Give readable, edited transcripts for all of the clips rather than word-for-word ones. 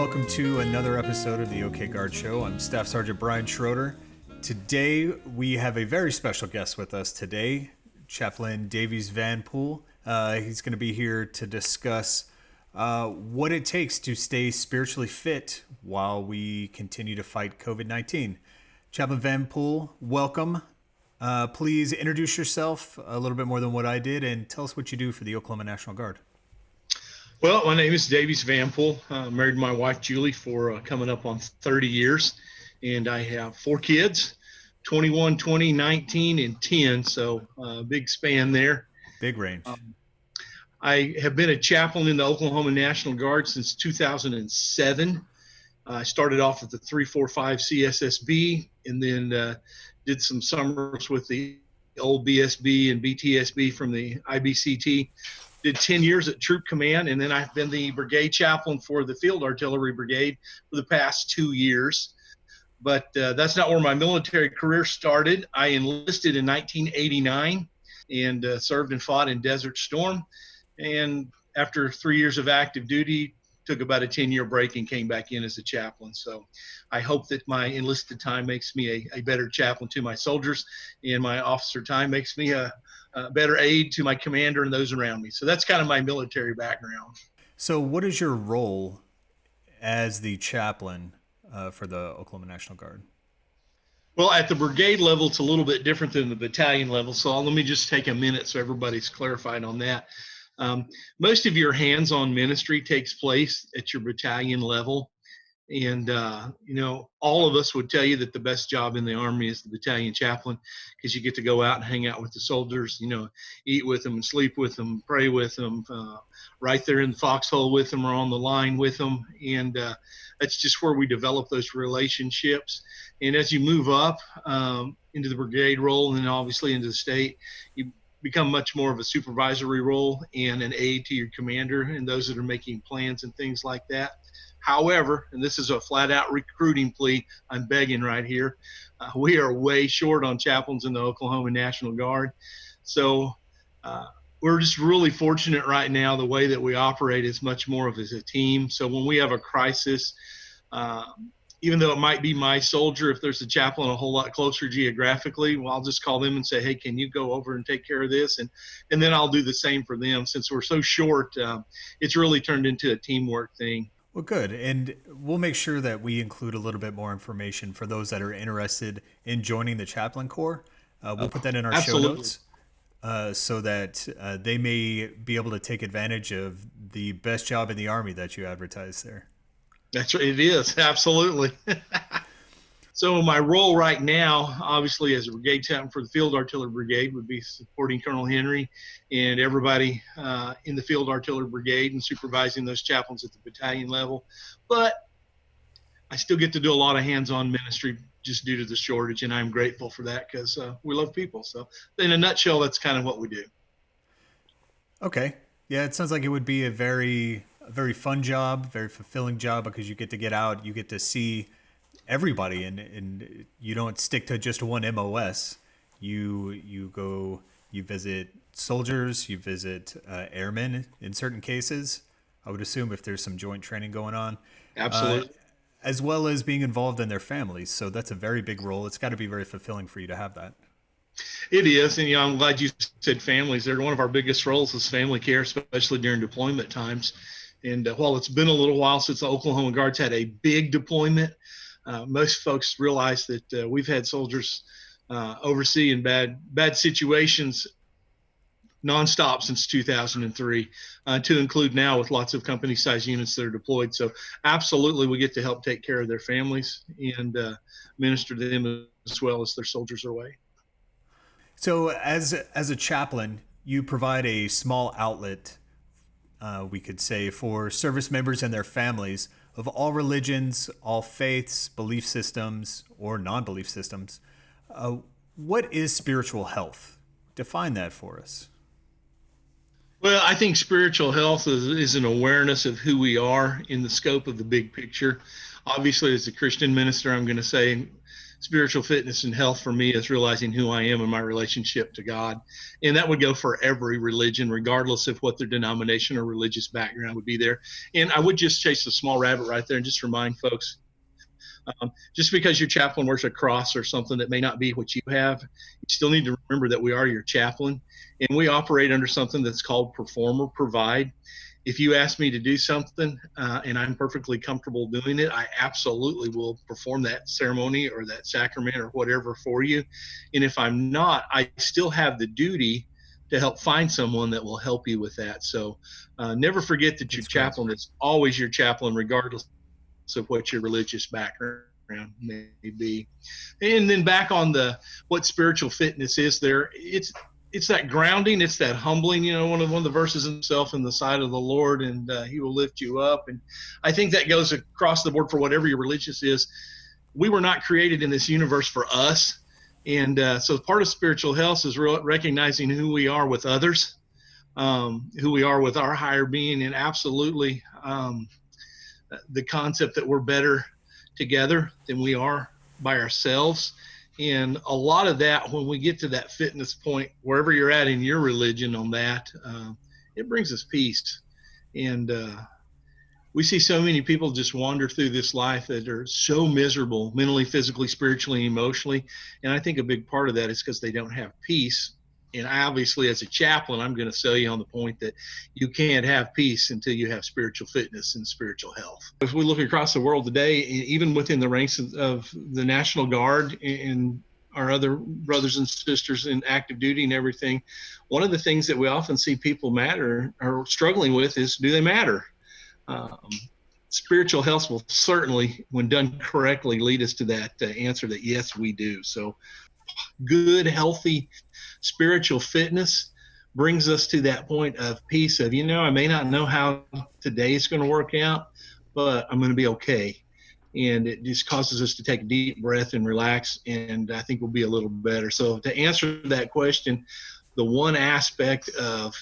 welcome to another episode of the OK Guard Show. I'm Staff Sergeant Brian Schroeder. Today we have a very special guest with us today, Chaplain Davies Vanpool. He's going to be here to discuss what it takes to stay spiritually fit while we continue to fight COVID-19. Chaplain Vanpool, welcome. Please introduce yourself a little bit more than what I did and tell us what you do for the Oklahoma National Guard. Well, my name is Davies Vanpool. Married my wife, Julie, for coming up on 30 years. And I have 4 kids, 21, 20, 19, and 10. So big span there. Big range. I have been a chaplain in the Oklahoma National Guard since 2007. I started off at the 345 CSSB and then did some summers with the old BSB and BTSB from the IBCT. Did 10 years at Troop Command, and then I've been the brigade chaplain for the Field Artillery Brigade for the past 2 years. But that's not where my military career started. I enlisted in 1989 and served and fought in Desert Storm. And after 3 years of active duty, took about a 10-year break and came back in as a chaplain. So I hope that my enlisted time makes me a better chaplain to my soldiers, and my officer time makes me a better aid to my commander and those around me. So that's kind of my military background. So what is your role as the chaplain for the Oklahoma National Guard? Well, at the brigade level, it's a little bit different than the battalion level. So let me just take a minute so everybody's clarified on that. Most of your hands-on ministry takes place at your battalion level. And, all of us would tell you that the best job in the Army is the battalion chaplain, because you get to go out and hang out with the soldiers, eat with them and sleep with them, pray with them, right there in the foxhole with them or on the line with them. And that's just where we develop those relationships. And as you move up into the brigade role and then obviously into the state, you become much more of a supervisory role and an aide to your commander and those that are making plans and things like that. However, and this is a flat out recruiting plea, I'm begging right here, we are way short on chaplains in the Oklahoma National Guard. So we're just really fortunate right now. The way that we operate is much more of as a team. So when we have a crisis, even though it might be my soldier, if there's a chaplain a whole lot closer geographically, well, I'll just call them and say, hey, can you go over and take care of this? And then I'll do the same for them. Since we're so short, it's really turned into a teamwork thing. Well, good. And we'll make sure that we include a little bit more information for those that are interested in joining the Chaplain Corps. We'll put that in our show notes so that they may be able to take advantage of the best job in the Army that you advertise there. That's right. It is. Absolutely. So my role right now, obviously as a brigade chaplain for the Field Artillery Brigade, would be supporting Colonel Henry and everybody in the Field Artillery Brigade and supervising those chaplains at the battalion level. But I still get to do a lot of hands-on ministry just due to the shortage, and I'm grateful for that because we love people. So in a nutshell, that's kind of what we do. Okay. Yeah, it sounds like it would be a very fun job, very fulfilling job, because you get out, you get to see everybody, and you don't stick to just one MOS. You go, you visit soldiers, you visit airmen in certain cases. I would assume if there's some joint training going on. Absolutely. As well as being involved in their families. So that's a very big role. It's got to be very fulfilling for you to have that. It is, and I'm glad you said families. They're one of our biggest roles is family care, especially during deployment times. And while it's been a little while since the Oklahoma Guards had a big deployment, most folks realize that we've had soldiers oversee in bad situations nonstop since 2003, to include now with lots of company-sized units that are deployed. So absolutely, we get to help take care of their families and minister to them as well as their soldiers are away. So as a chaplain, you provide a small outlet, we could say, for service members and their families of all religions, all faiths, belief systems, or non-belief systems. What is spiritual health? Define that for us. Well, I think spiritual health is an awareness of who we are in the scope of the big picture. Obviously, as a Christian minister, I'm going to say spiritual fitness and health for me is realizing who I am and my relationship to God. And that would go for every religion, regardless of what their denomination or religious background would be there. And I would just chase a small rabbit right there and just remind folks, just because your chaplain wears a cross or something that may not be what you have, you still need to remember that we are your chaplain, and we operate under something that's called perform or provide. If you ask me to do something and I'm perfectly comfortable doing it, I absolutely will perform that ceremony or that sacrament or whatever for you. And if I'm not, I still have the duty to help find someone that will help you with that. So never forget that your chaplain is always your chaplain, regardless of what your religious background may be. And then back on what spiritual fitness is there, it's that grounding, it's that humbling, one of the verses himself in the sight of the Lord, and he will lift you up. And I think that goes across the board for whatever your religious is. We were not created in this universe for us. And so part of spiritual health is recognizing who we are with others, who we are with our higher being, and absolutely the concept that we're better together than we are by ourselves. And a lot of that, when we get to that fitness point, wherever you're at in your religion on that, it brings us peace. And we see so many people just wander through this life that are so miserable mentally, physically, spiritually, emotionally. And I think a big part of that is because they don't have peace. And obviously, as a chaplain, I'm going to sell you on the point that you can't have peace until you have spiritual fitness and spiritual health. If we look across the world today, even within the ranks of the National Guard and our other brothers and sisters in active duty and everything, one of the things that we often see people matter or struggling with is, do they matter? Spiritual health will certainly, when done correctly, lead us to that answer that yes, we do. So good, healthy spiritual fitness brings us to that point of peace of, I may not know how today is going to work out, but I'm going to be okay. And it just causes us to take a deep breath and relax, and I think we'll be a little better. So to answer that question, the one aspect of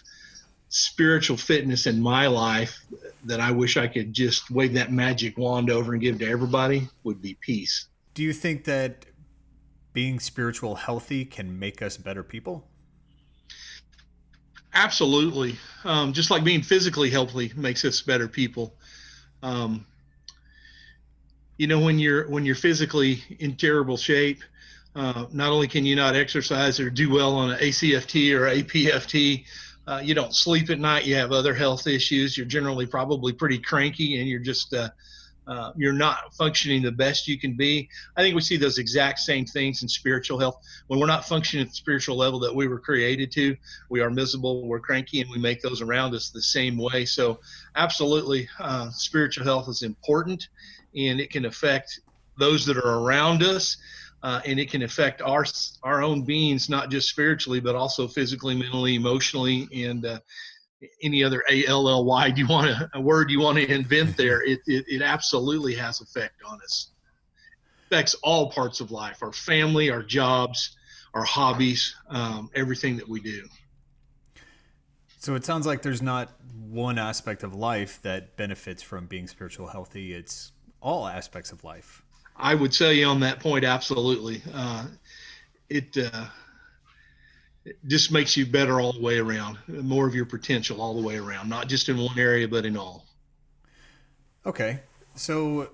spiritual fitness in my life that I wish I could just wave that magic wand over and give to everybody would be peace. Do you think that being spiritual healthy can make us better people? Absolutely. Just like being physically healthy makes us better people. When you're physically in terrible shape, not only can you not exercise or do well on an ACFT or APFT, you don't sleep at night, you have other health issues, you're generally probably pretty cranky, and you're just you're not functioning the best you can be. I think we see those exact same things in spiritual health. When we're not functioning at the spiritual level that we were created to, we are miserable, we're cranky, and we make those around us the same way. So absolutely, spiritual health is important, and it can affect those that are around us, and it can affect our own beings, not just spiritually, but also physically, mentally, emotionally, and any other ALLY a word you want to invent there. It absolutely has effect on us. Affects all parts of life, our family, our jobs, our hobbies, everything that we do. So it sounds like there's not one aspect of life that benefits from being spiritual healthy. It's all aspects of life. I would say on that point, absolutely. It just makes you better all the way around, more of your potential all the way around, not just in one area, but in all. Okay. So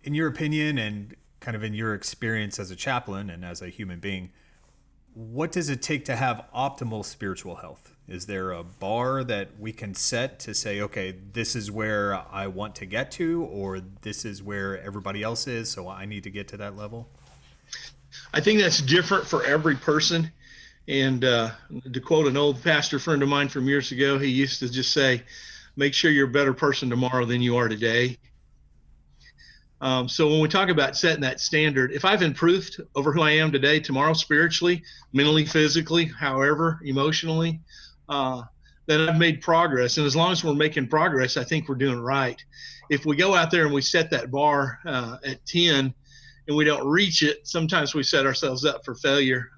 in your opinion and kind of in your experience as a chaplain and as a human being, what does it take to have optimal spiritual health? Is there a bar that we can set to say, okay, this is where I want to get to, or this is where everybody else is, so I need to get to that level? I think that's different for every person. And to quote an old pastor friend of mine from years ago, he used to just say, make sure you're a better person tomorrow than you are today. So when we talk about setting that standard, if I've improved over who I am today, tomorrow, spiritually, mentally, physically, however, emotionally, then I've made progress. And as long as we're making progress, I think we're doing right. If we go out there and we set that bar at 10 and we don't reach it, sometimes we set ourselves up for failure.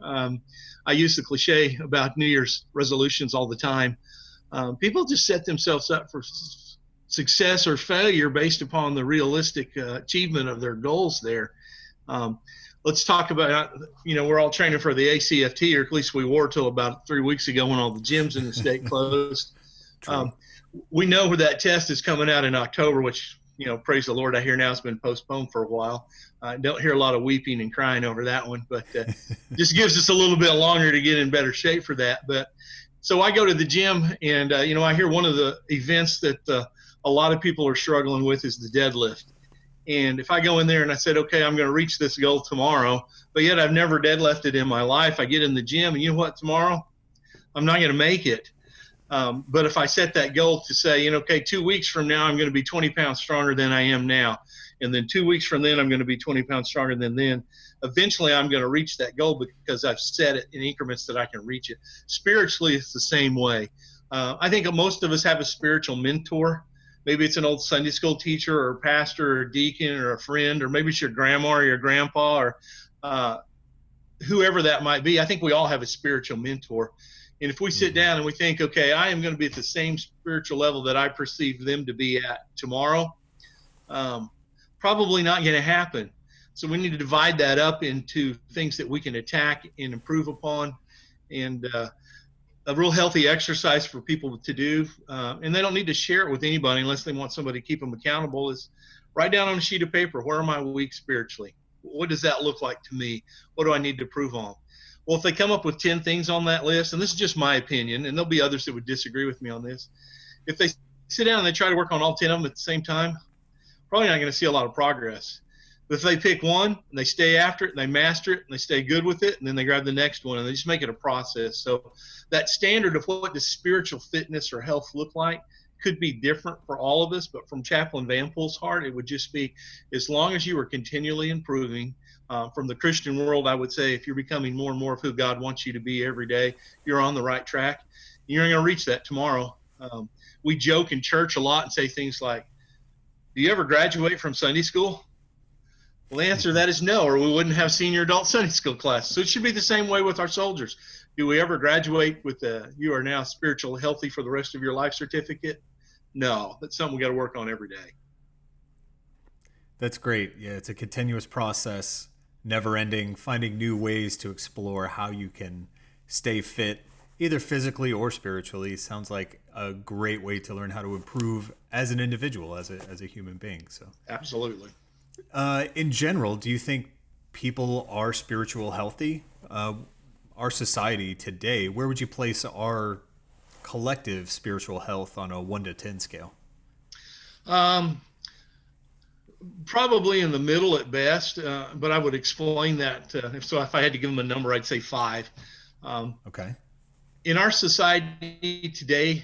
I use the cliche about New Year's resolutions all the time. People just set themselves up for success or failure based upon the realistic achievement of their goals there. Let's talk about, we're all training for the ACFT, or at least we were till about 3 weeks ago when all the gyms in the state closed. True. We know where that test is coming out in October, which, praise the Lord, I hear now it's been postponed for a while. I don't hear a lot of weeping and crying over that one, but just gives us a little bit longer to get in better shape for that. But so I go to the gym, and, I hear one of the events that a lot of people are struggling with is the deadlift. And if I go in there and I said, okay, I'm going to reach this goal tomorrow, but yet I've never deadlifted in my life, I get in the gym, and you know what, tomorrow I'm not going to make it. But if I set that goal to say, okay, 2 weeks from now, I'm going to be 20 pounds stronger than I am now. And then 2 weeks from then, I'm going to be 20 pounds stronger than then. Eventually, I'm going to reach that goal because I've set it in increments that I can reach it. Spiritually, it's the same way. I think most of us have a spiritual mentor. Maybe it's an old Sunday school teacher or pastor or deacon or a friend, or maybe it's your grandma or your grandpa or whoever that might be. I think we all have a spiritual mentor. And if we sit down and we think, okay, I am going to be at the same spiritual level that I perceive them to be at tomorrow, probably not going to happen. So we need to divide that up into things that we can attack and improve upon. And a real healthy exercise for people to do, and they don't need to share it with anybody unless they want somebody to keep them accountable, is write down on a sheet of paper, where am I weak spiritually? What does that look like to me? What do I need to improve on? Well, if they come up with 10 things on that list, and this is just my opinion, and there'll be others that would disagree with me on this, if they sit down and they try to work on all 10 of them at the same time, probably not going to see a lot of progress. But if they pick one and they stay after it and they master it and they stay good with it, and then they grab the next one and they just make it a process. So that standard of what does spiritual fitness or health look like could be different for all of us, but from Chaplain Vanpool's heart, it would just be, as long as you are continually improving. From the Christian world, I would say if you're becoming more and more of who God wants you to be every day, you're on the right track. You're going to reach that tomorrow. We joke in church a lot and say things like, do you ever graduate from Sunday school? Well, the answer to that is no, or we wouldn't have senior adult Sunday school class. So it should be the same way with our soldiers. Do we ever graduate with you are now spiritual healthy for the rest of your life certificate? No, that's something we got to work on every day. That's great. Yeah, it's a continuous process, never ending, finding new ways to explore how you can stay fit, either physically or spiritually. Sounds like a great way to learn how to improve as an individual, as a human being. So absolutely. In general, do you think people are spiritual healthy? Our society today, where would you place our collective spiritual health on a 1 to 10 scale? Probably in the middle at best, but I would explain that. If I had to give them a number, I'd say 5. Okay. In our society today,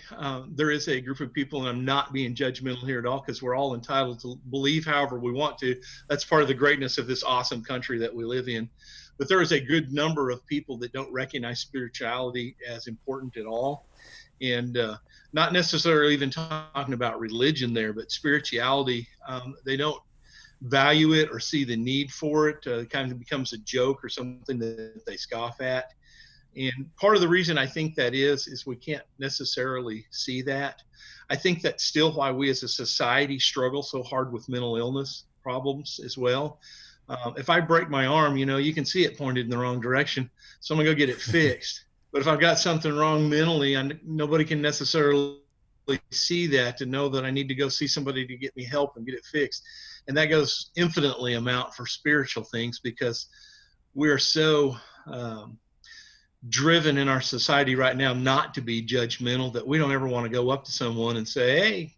there is a group of people, and I'm not being judgmental here at all, because we're all entitled to believe however we want to. That's part of the greatness of this awesome country that we live in. But there is a good number of people that don't recognize spirituality as important at all. And not necessarily even talking about religion there, but spirituality, they don't value it or see the need for it. It kind of becomes a joke or something that they scoff at. And part of the reason I think that is we can't necessarily see that. I think that's still why we as a society struggle so hard with mental illness problems as well. If I break my arm, you can see it pointed in the wrong direction, so I'm gonna go get it fixed. But if I've got something wrong mentally, nobody can necessarily see that to know that I need to go see somebody to get me help and get it fixed. And that goes infinitely amount for spiritual things, because we are so driven in our society right now not to be judgmental that we don't ever want to go up to someone and say, hey,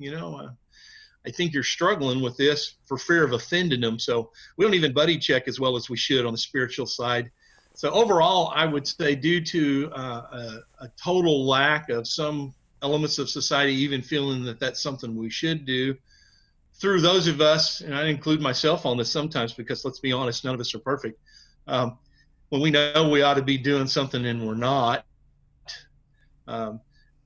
I think you're struggling with this, for fear of offending them. So we don't even buddy check as well as we should on the spiritual side. So overall, I would say, due to a total lack of some elements of society even feeling that that's something we should do, through those of us, and I include myself on this sometimes, because let's be honest, none of us are perfect. When we know we ought to be doing something and we're not,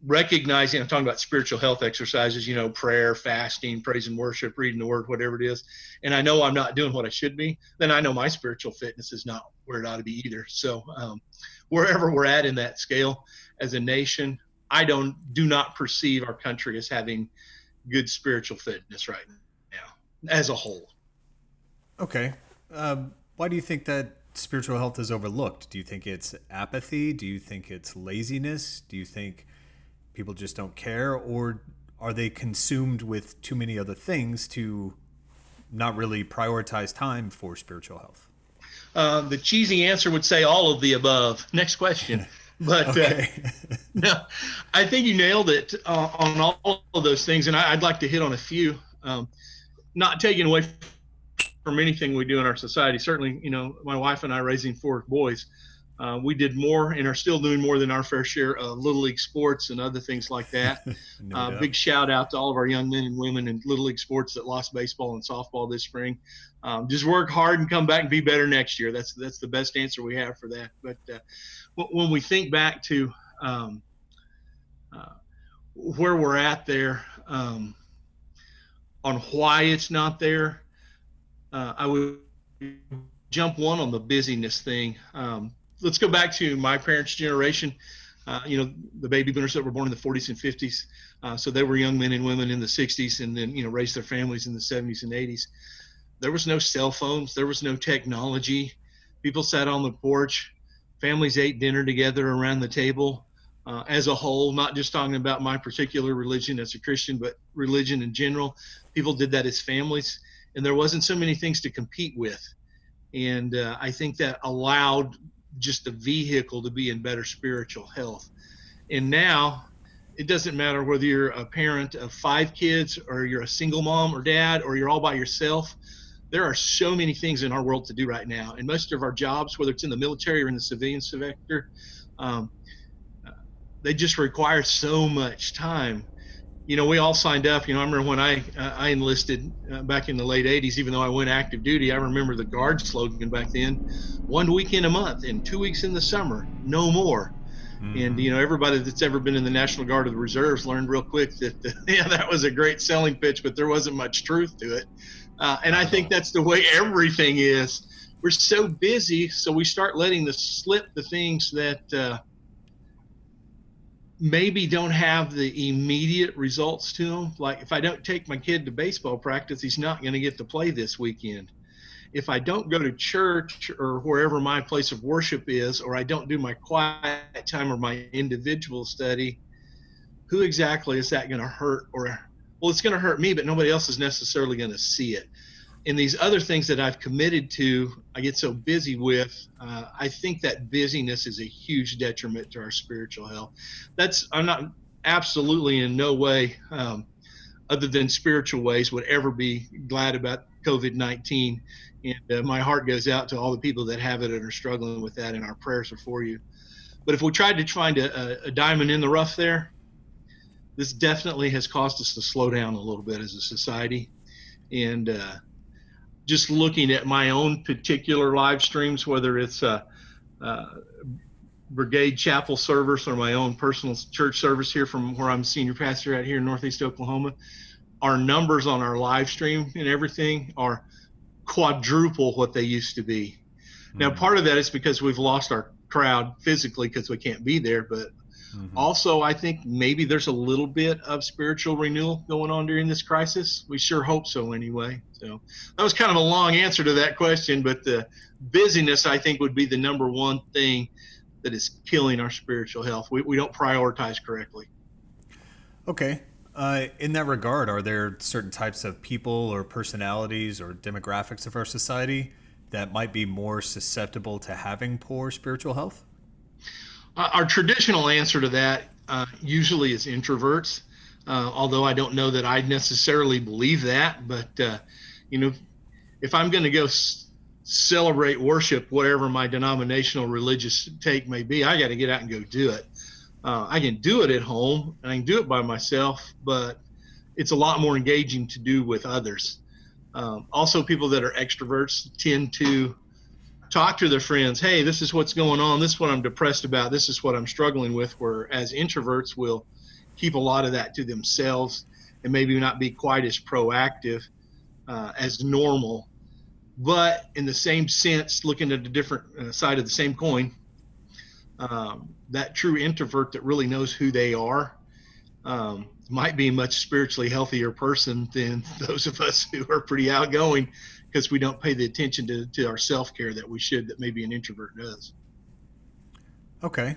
recognizing, I'm talking about spiritual health exercises, prayer, fasting, praise and worship, reading the word, whatever it is, and I know I'm not doing what I should be, then I know my spiritual fitness is not where it ought to be either. So wherever we're at in that scale as a nation, I do not perceive our country as having good spiritual fitness right now as a whole. Okay. Why Why do you think that spiritual health is overlooked? Do you think it's apathy? Do you think it's laziness? Do you think people just don't care? Or are they consumed with too many other things to not really prioritize time for spiritual health? The cheesy answer would say all of the above. Next question. But Okay. no, I think you nailed it on all of those things. And I'd like to hit on a few, not taking away from anything we do in our society. Certainly, my wife and I raising 4 boys, we did more and are still doing more than our fair share of Little League sports and other things like that. No doubt. Big shout out to all of our young men and women in Little League sports that lost baseball and softball this spring. Just work hard and come back and be better next year. That's the best answer we have for that. But when we think back to where we're at there, on why it's not there, I would jump one on the busyness thing. Let's go back to my parents' generation. The baby boomers that were born in the 40s and 50s. So they were young men and women in the 60s and then, raised their families in the 70s and 80s. There was no cell phones. There was no technology. People sat on the porch. Families ate dinner together around the table as a whole, not just talking about my particular religion as a Christian, but religion in general. People did that as families, and there wasn't so many things to compete with. And I think that allowed just a vehicle to be in better spiritual health. And now it doesn't matter whether you're a parent of 5 kids or you're a single mom or dad or you're all by yourself. There are so many things in our world to do right now. And most of our jobs, whether it's in the military or in the civilian sector, they just require so much time. We all signed up. I remember when I enlisted back in the late 80s, even though I went active duty, I remember the Guard slogan back then: 1 weekend a month and 2 weeks in the summer, no more. And, everybody that's ever been in the National Guard or the Reserves learned real quick that, that was a great selling pitch, but there wasn't much truth to it. And I think that's the way everything is. We're so busy, so we start letting slip the things that maybe don't have the immediate results to them. Like, if I don't take my kid to baseball practice, he's not going to get to play this weekend. If I don't go to church or wherever my place of worship is, or I don't do my quiet time or my individual study, who exactly is that going to hurt? Well, it's going to hurt me, but nobody else is necessarily going to see it. And these other things that I've committed to, I get so busy with, I think that busyness is a huge detriment to our spiritual health. I'm not absolutely in no way, other than spiritual ways, would ever be glad about COVID-19. And my heart goes out to all the people that have it and are struggling with that, and our prayers are for you. But if we tried to find a diamond in the rough there, this definitely has caused us to slow down a little bit as a society. And just looking at my own particular live streams, whether it's a brigade chapel service or my own personal church service here from where I'm senior pastor out here in Northeast Oklahoma, our numbers on our live stream and everything are quadruple what they used to be. Now, part of that is because we've lost our crowd physically because we can't be there, but also I think maybe there's a little bit of spiritual renewal going on during this crisis. We sure hope so anyway. So that was kind of a long answer to that question, but the busyness, I think, would be the number one thing that is killing our spiritual health. We don't prioritize correctly. Okay. In that regard, are there certain types of people or personalities or demographics of our society that might be more susceptible to having poor spiritual health? Our traditional answer to that usually is introverts, although I don't know that I necessarily believe that. But, if I'm going to go celebrate worship, whatever my denominational religious take may be, I got to get out and go do it. I can do it at home and I can do it by myself, but it's a lot more engaging to do with others. Also, people that are extroverts tend to talk to their friends. Hey, this is what's going on. This is what I'm depressed about. This is what I'm struggling with. Whereas introverts will keep a lot of that to themselves and maybe not be quite as proactive as normal. But in the same sense, looking at a different side of the same coin, that true introvert that really knows who they are, might be a much spiritually healthier person than those of us who are pretty outgoing, because we don't pay the attention to our self-care that we should, that maybe an introvert does. Okay.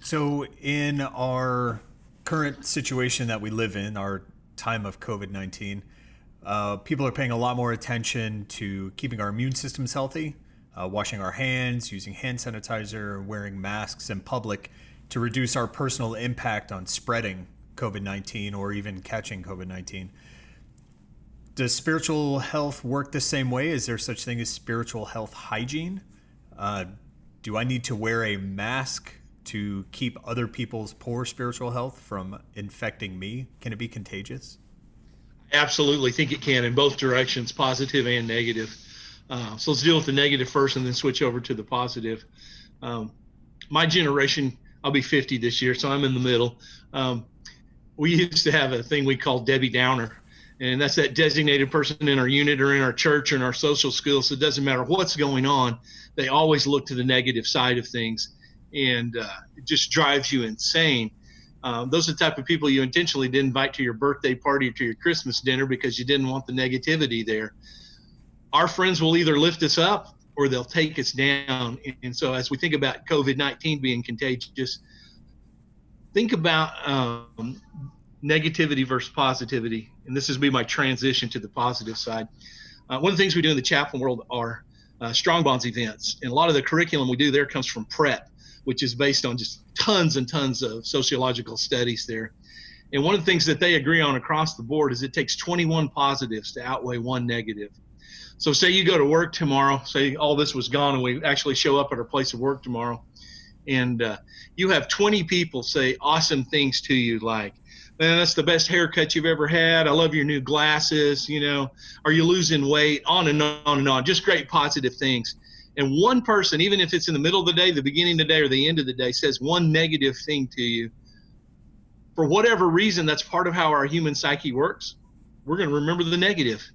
So, in our current situation that we live in, our time of COVID-19, people are paying a lot more attention to keeping our immune systems healthy, washing our hands, using hand sanitizer, wearing masks in public to reduce our personal impact on spreading COVID-19 or even catching COVID-19. Does spiritual health work the same way? Is there such thing as spiritual health hygiene? Do I need to wear a mask to keep other people's poor spiritual health from infecting me? Can it be contagious? Absolutely think it can, in both directions, positive and negative. So let's deal with the negative first and then switch over to the positive. My generation, I'll be 50 this year, so I'm in the middle. We used to have a thing we called Debbie Downer, and that's that designated person in our unit or in our church or in our social skills. So it doesn't matter what's going on, they always look to the negative side of things, and it just drives you insane. Those are the type of people you intentionally didn't invite to your birthday party or to your Christmas dinner because you didn't want the negativity there. Our friends will either lift us up or they'll take us down. And so as we think about COVID-19 being contagious, think about negativity versus positivity. And this is be my transition to the positive side. One of the things we do in the chaplain world are strong bonds events. And a lot of the curriculum we do there comes from PrEP, which is based on just tons and tons of sociological studies there. And one of the things that they agree on across the board is it takes 21 positives to outweigh one negative. So say you go to work tomorrow, say all this was gone and we actually show up at our place of work tomorrow, and you have 20 people say awesome things to you like, man, that's the best haircut you've ever had. I love your new glasses. You know, are you losing weight? On and on and on. Just great positive things. And one person, even if it's in the middle of the day, the beginning of the day, or the end of the day, says one negative thing to you, for whatever reason, that's part of how our human psyche works. We're going to remember the negative.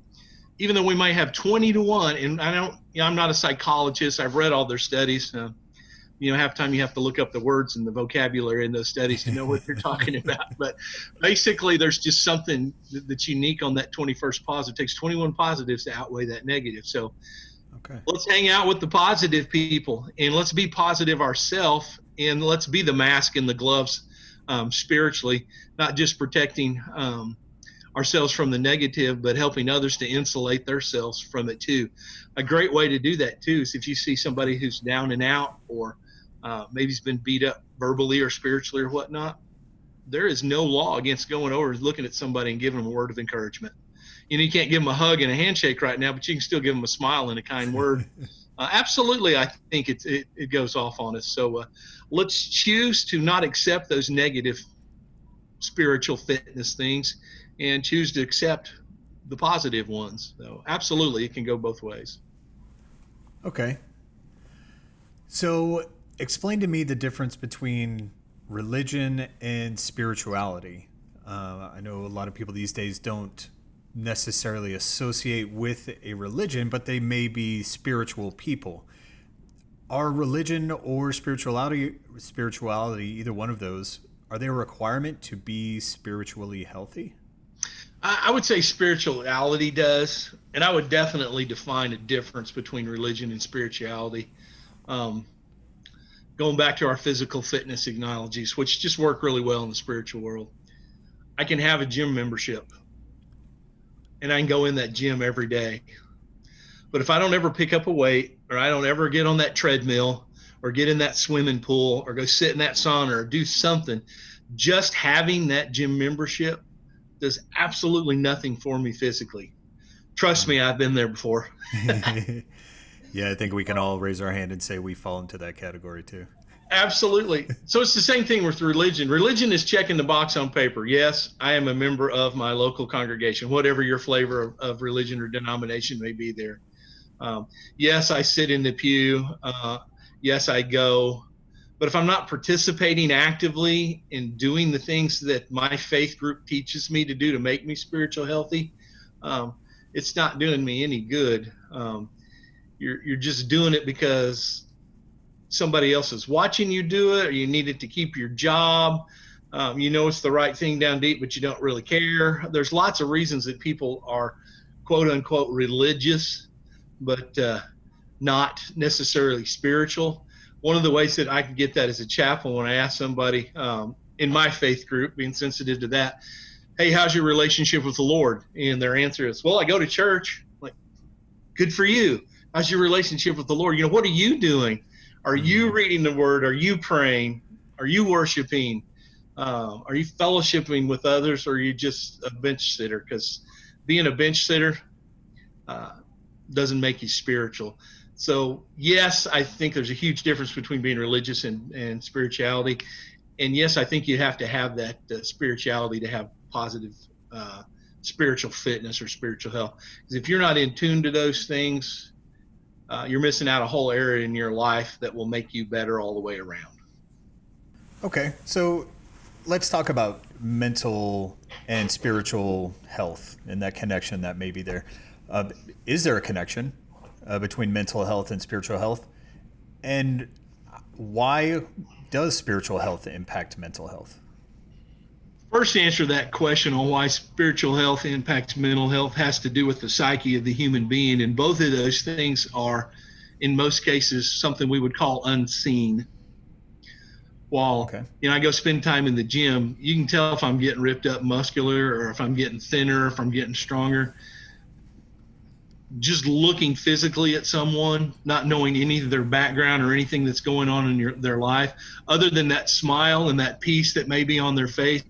Even though we might have 20 to 1, and I'm not a psychologist. I've read all their studies. Half the time you have to look up the words and the vocabulary in those studies to know what they're talking about. But basically, there's just something that's unique on that 21st positive. It takes 21 positives to outweigh that negative. So okay, let's hang out with the positive people, and let's be positive ourselves, and let's be the mask and the gloves spiritually, not just protecting ourselves from the negative, but helping others to insulate themselves from it too. A great way to do that too is if you see somebody who's down and out, or maybe he's been beat up verbally or spiritually or whatnot, there is no law against going over and looking at somebody and giving them a word of encouragement. You can't give them a hug and a handshake right now, but you can still give them a smile and a kind word. Absolutely, I think it goes off on us. So let's choose to not accept those negative spiritual fitness things and choose to accept the positive ones. So absolutely, it can go both ways. Okay. So explain to me the difference between religion and spirituality. I know a lot of people these days don't necessarily associate with a religion, but they may be spiritual people. Are religion or spirituality, either one of those, are they a requirement to be spiritually healthy? I would say spirituality does, and I would definitely define a difference between religion and spirituality. Going back to our physical fitness analogies, which just work really well in the spiritual world. I can have a gym membership, and I can go in that gym every day. But if I don't ever pick up a weight, or I don't ever get on that treadmill, or get in that swimming pool, or go sit in that sauna, or do something, just having that gym membership does absolutely nothing for me physically. Trust me, I've been there before. Yeah, I think we can all raise our hand and say we fall into that category too. Absolutely. So it's the same thing with religion. Religion is checking the box on paper. Yes, I am a member of my local congregation, whatever your flavor of religion or denomination may be there. Yes, I sit in the pew. Yes, I go. But if I'm not participating actively in doing the things that my faith group teaches me to do to make me spiritual healthy, it's not doing me any good. You're just doing it because somebody else is watching you do it, or you need it to keep your job. You know it's the right thing down deep, but you don't really care. There's lots of reasons that people are quote unquote religious, but not necessarily spiritual. One of the ways that I can get that as a chaplain, when I ask somebody in my faith group, being sensitive to that, hey, how's your relationship with the Lord? And their answer is, well, I go to church. Like, good for you. How's your relationship with the Lord? You know, what are you doing? Are you reading the word? Are you praying? Are you worshiping? Are you fellowshipping with others, or are you just a bench sitter? Because being a bench sitter doesn't make you spiritual. So yes, I think there's a huge difference between being religious and spirituality. And yes, I think you have to have that spirituality to have positive spiritual fitness or spiritual health. Because if you're not in tune to those things, you're missing out a whole area in your life that will make you better all the way around. Okay, so let's talk about mental and spiritual health and that connection that may be there. Is there a connection between mental health and spiritual health? And why does spiritual health impact mental health? First answer to that question on why spiritual health impacts mental health has to do with the psyche of the human being. And both of those things are, in most cases, something we would call unseen. While, I go spend time in the gym, you can tell if I'm getting ripped up muscular or if I'm getting thinner, if I'm getting stronger. Just looking physically at someone, not knowing any of their background or anything that's going on in their life, other than that smile and that peace that may be on their face,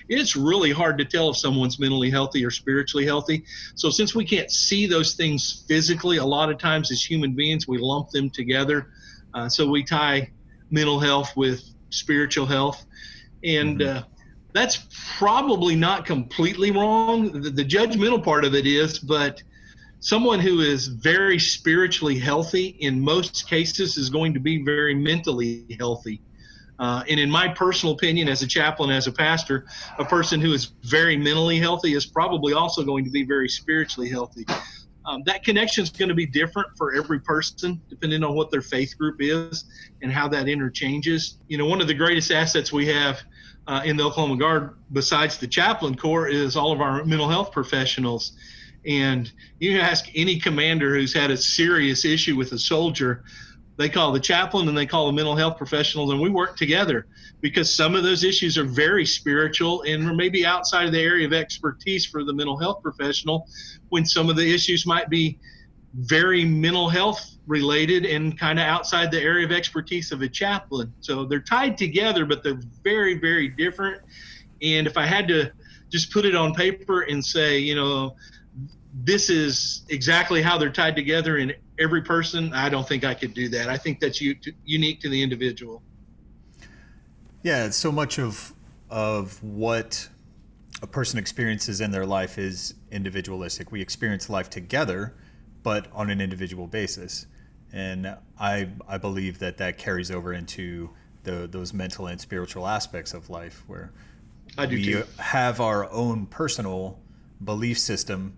it's really hard to tell if someone's mentally healthy or spiritually healthy. So since we can't see those things physically, a lot of times as human beings, we lump them together. So we tie mental health with spiritual health. And that's probably not completely wrong. The judgmental part of it is, but someone who is very spiritually healthy in most cases is going to be very mentally healthy. And in my personal opinion, as a chaplain, as a pastor, a person who is very mentally healthy is probably also going to be very spiritually healthy. That connection is going to be different for every person, depending on what their faith group is and how that interchanges. You know, one of the greatest assets we have in the Oklahoma Guard, besides the chaplain corps, is all of our mental health professionals. And you can ask any commander who's had a serious issue with a soldier, they call the chaplain and they call the mental health professionals, and we work together because some of those issues are very spiritual and maybe outside of the area of expertise for the mental health professional, when some of the issues might be very mental health related and kind of outside the area of expertise of a chaplain. So they're tied together, but they're very, very different. And if I had to just put it on paper and say, you know, this is exactly how they're tied together in every person, I don't think I could do that. I think that's unique to the individual. Yeah, so much of what a person experiences in their life is individualistic. We experience life together, but on an individual basis. And I believe that carries over into those mental and spiritual aspects of life, where we have our own personal belief system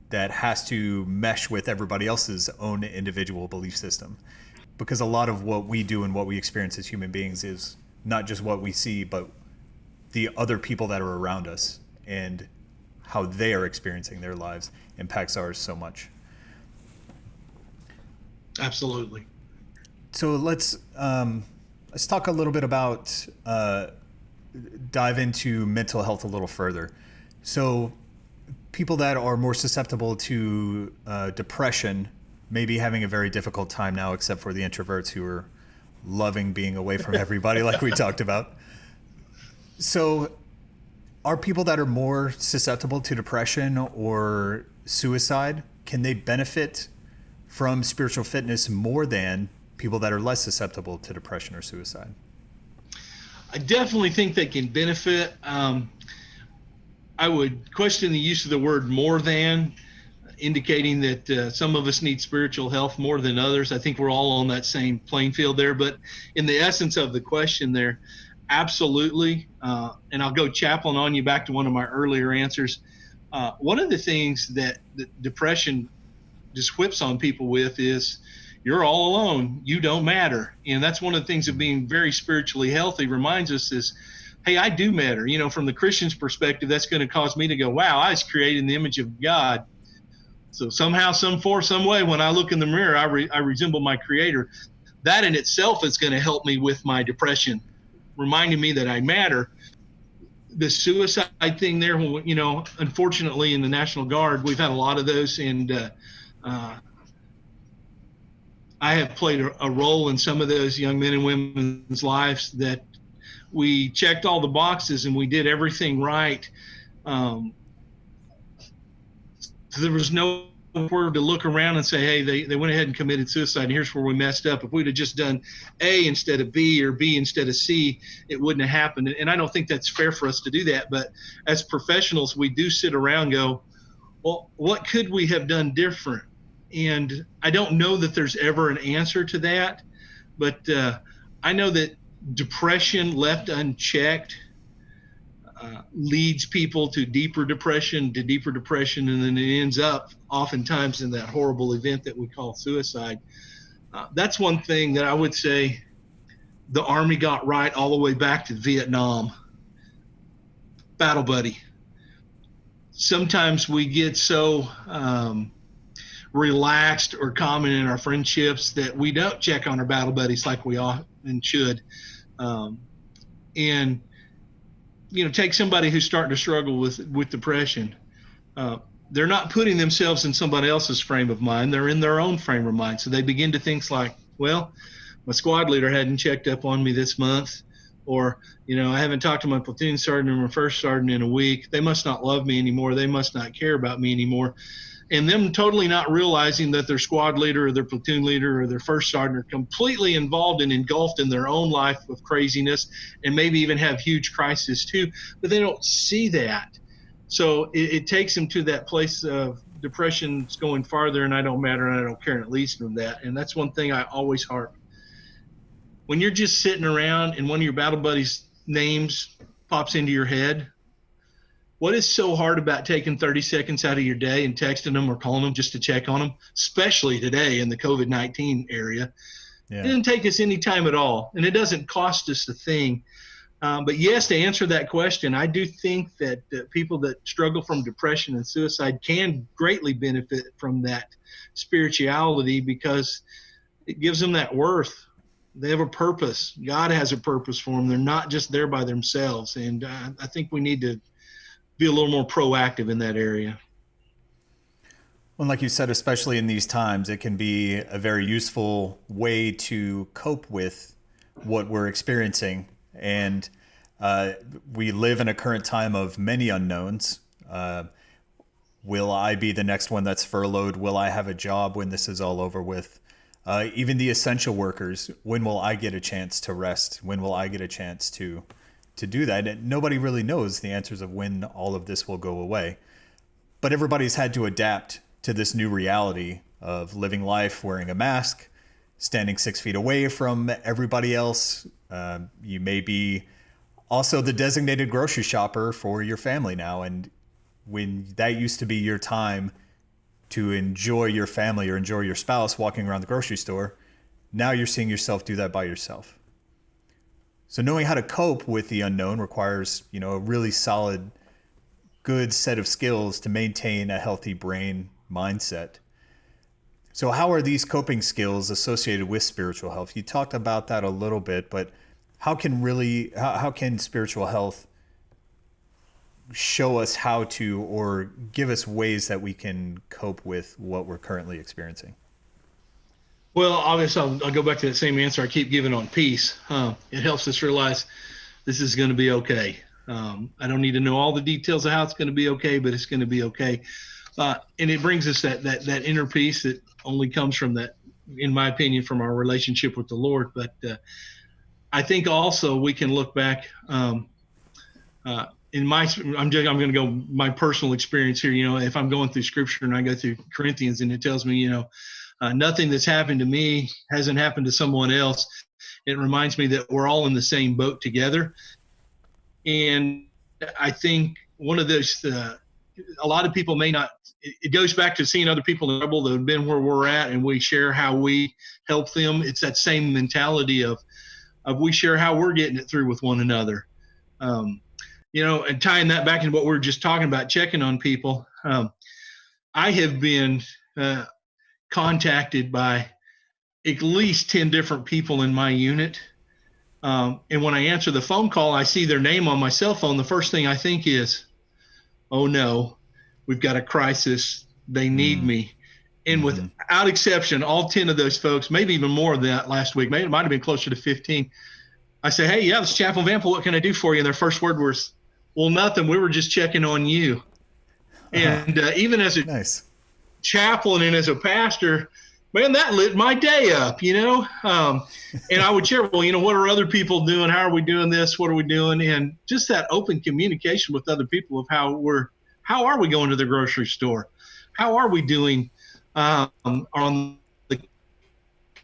that has to mesh with everybody else's own individual belief system. Because a lot of what we do and what we experience as human beings is not just what we see, but the other people that are around us and how they are experiencing their lives impacts ours so much. Absolutely. So let's talk a little bit about, dive into mental health a little further. So people that are more susceptible to depression may be having a very difficult time now, except for the introverts who are loving being away from everybody like we talked about. So are people that are more susceptible to depression or suicide, can they benefit from spiritual fitness more than people that are less susceptible to depression or suicide? I definitely think they can benefit. I would question the use of the word more than, indicating that some of us need spiritual health more than others. I think we're all on that same playing field there. But in the essence of the question there, absolutely. And I'll go chaplain on you back to one of my earlier answers. One of the things that depression just whips on people with is you're all alone. You don't matter. And that's one of the things of being very spiritually healthy reminds us is hey, I do matter. From the Christian's perspective, that's going to cause me to go, wow, I was created in the image of God. So somehow, some way, when I look in the mirror, I resemble my Creator. That in itself is going to help me with my depression, reminding me that I matter. The suicide thing there, unfortunately in the National Guard, we've had a lot of those, and I have played a role in some of those young men and women's lives that we checked all the boxes and we did everything right. So there was no word to look around and say, hey, they went ahead and committed suicide, and here's where we messed up. If we'd have just done A instead of B or B instead of C, it wouldn't have happened. And I don't think that's fair for us to do that. But as professionals, we do sit around and go, well, what could we have done different? And I don't know that there's ever an answer to that. But I know that depression left unchecked leads people to deeper depression, and then it ends up oftentimes in that horrible event that we call suicide. That's one thing that I would say the Army got right all the way back to Vietnam. Battle buddy. Sometimes we get so relaxed or common in our friendships that we don't check on our battle buddies like we often should. And take somebody who's starting to struggle with depression. They're not putting themselves in somebody else's frame of mind. They're in their own frame of mind. So they begin to think like, well, my squad leader hadn't checked up on me this month, or, I haven't talked to my platoon sergeant or my first sergeant in a week. They must not love me anymore. They must not care about me anymore. And them totally not realizing that their squad leader or their platoon leader or their first sergeant are completely involved and engulfed in their own life with craziness, and maybe even have huge crises too, but they don't see that. So it takes them to that place of depression's going farther, and I don't matter and I don't care, and it leads to that. And that's one thing I always harp. When you're just sitting around and one of your battle buddies' names pops into your head, what is so hard about taking 30 seconds out of your day and texting them or calling them just to check on them, especially today in the COVID-19 area? Yeah. It doesn't take us any time at all, and it doesn't cost us a thing. But yes, to answer that question, I do think that people that struggle from depression and suicide can greatly benefit from that spirituality, because it gives them that worth. They have a purpose. God has a purpose for them. They're not just there by themselves. And I think we need to be a little more proactive in that area. Well, like you said, especially in these times, it can be a very useful way to cope with what we're experiencing. And we live in a current time of many unknowns. Will I be the next one that's furloughed? Will I have a job when this is all over with? Even the essential workers, when will I get a chance to rest? When will I get a chance to do that? And nobody really knows the answers of when all of this will go away. But everybody's had to adapt to this new reality of living life, wearing a mask, standing 6 feet away from everybody else. You may be also the designated grocery shopper for your family now. And when that used to be your time to enjoy your family or enjoy your spouse walking around the grocery store, now you're seeing yourself do that by yourself. So knowing how to cope with the unknown requires, a really solid, good set of skills to maintain a healthy brain mindset. So how are these coping skills associated with spiritual health? You talked about that a little bit, but how can spiritual health show us how to, or give us ways that we can cope with what we're currently experiencing? Well, obviously, I'll go back to that same answer I keep giving on peace. It helps us realize this is going to be okay. I don't need to know all the details of how it's going to be okay, but it's going to be okay. And it brings us that inner peace that only comes from that, in my opinion, from our relationship with the Lord. But I think also we can look back I'm going to go my personal experience here. If I'm going through Scripture and I go through Corinthians and it tells me, nothing that's happened to me hasn't happened to someone else, it reminds me that we're all in the same boat together. And I think one of those, a lot of people may not, it goes back to seeing other people in trouble that have been where we're at, and we share how we help them. It's that same mentality of we share how we're getting it through with one another. And tying that back into what we were just talking about, checking on people. I have been contacted by at least 10 different people in my unit. And when I answer the phone call, I see their name on my cell phone. The first thing I think is, oh no, we've got a crisis. They need me. And without exception, all 10 of those folks, maybe even more than that last week, maybe it might have been closer to 15. I say, hey, yeah, this is Chaplain Vanpool. What can I do for you? And their first word was, well, nothing. We were just checking on you. And even as a chaplain and as a pastor, man, that lit my day up, And I would share, well, what are other people doing? How are we doing this? What are we doing? And just that open communication with other people of how are we going to the grocery store? How are we doing on the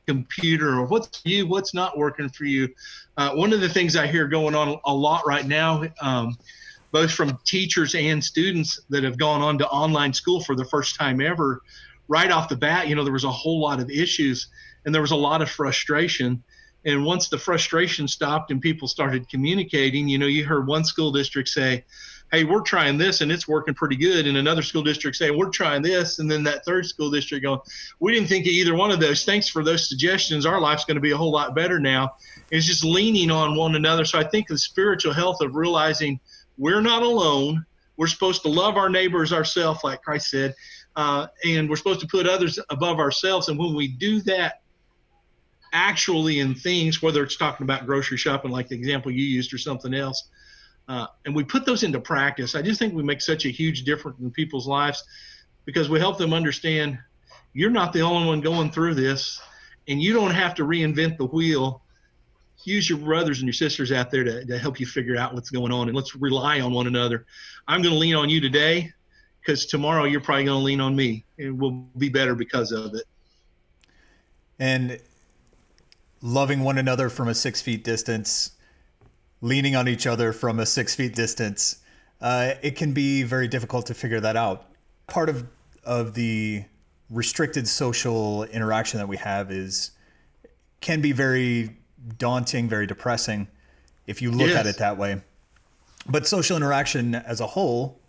computer, or what's not working for you? One of the things I hear going on a lot right now, both from teachers and students that have gone on to online school for the first time ever, right off the bat, there was a whole lot of issues and there was a lot of frustration. And once the frustration stopped and people started communicating, you heard one school district say, hey, we're trying this and it's working pretty good. And another school district saying, we're trying this. And then that third school district going, we didn't think of either one of those. Thanks for those suggestions. Our life's going to be a whole lot better now. It's just leaning on one another. So I think the spiritual health of realizing we're not alone. We're supposed to love our neighbors ourselves, like Christ said. And we're supposed to put others above ourselves. And when we do that actually in things, whether it's talking about grocery shopping, like the example you used, or something else, and we put those into practice, I just think we make such a huge difference in people's lives, because we help them understand you're not the only one going through this, and you don't have to reinvent the wheel. Use your brothers and your sisters out there to help you figure out what's going on, and let's rely on one another. I'm going to lean on you today, because tomorrow you're probably going to lean on me, and we'll be better because of it. And loving one another from a 6 feet distance, leaning on each other from a 6 feet distance, it can be very difficult to figure that out. Part of the restricted social interaction that we have can be very daunting, very depressing if you look at it that way. But social interaction as a whole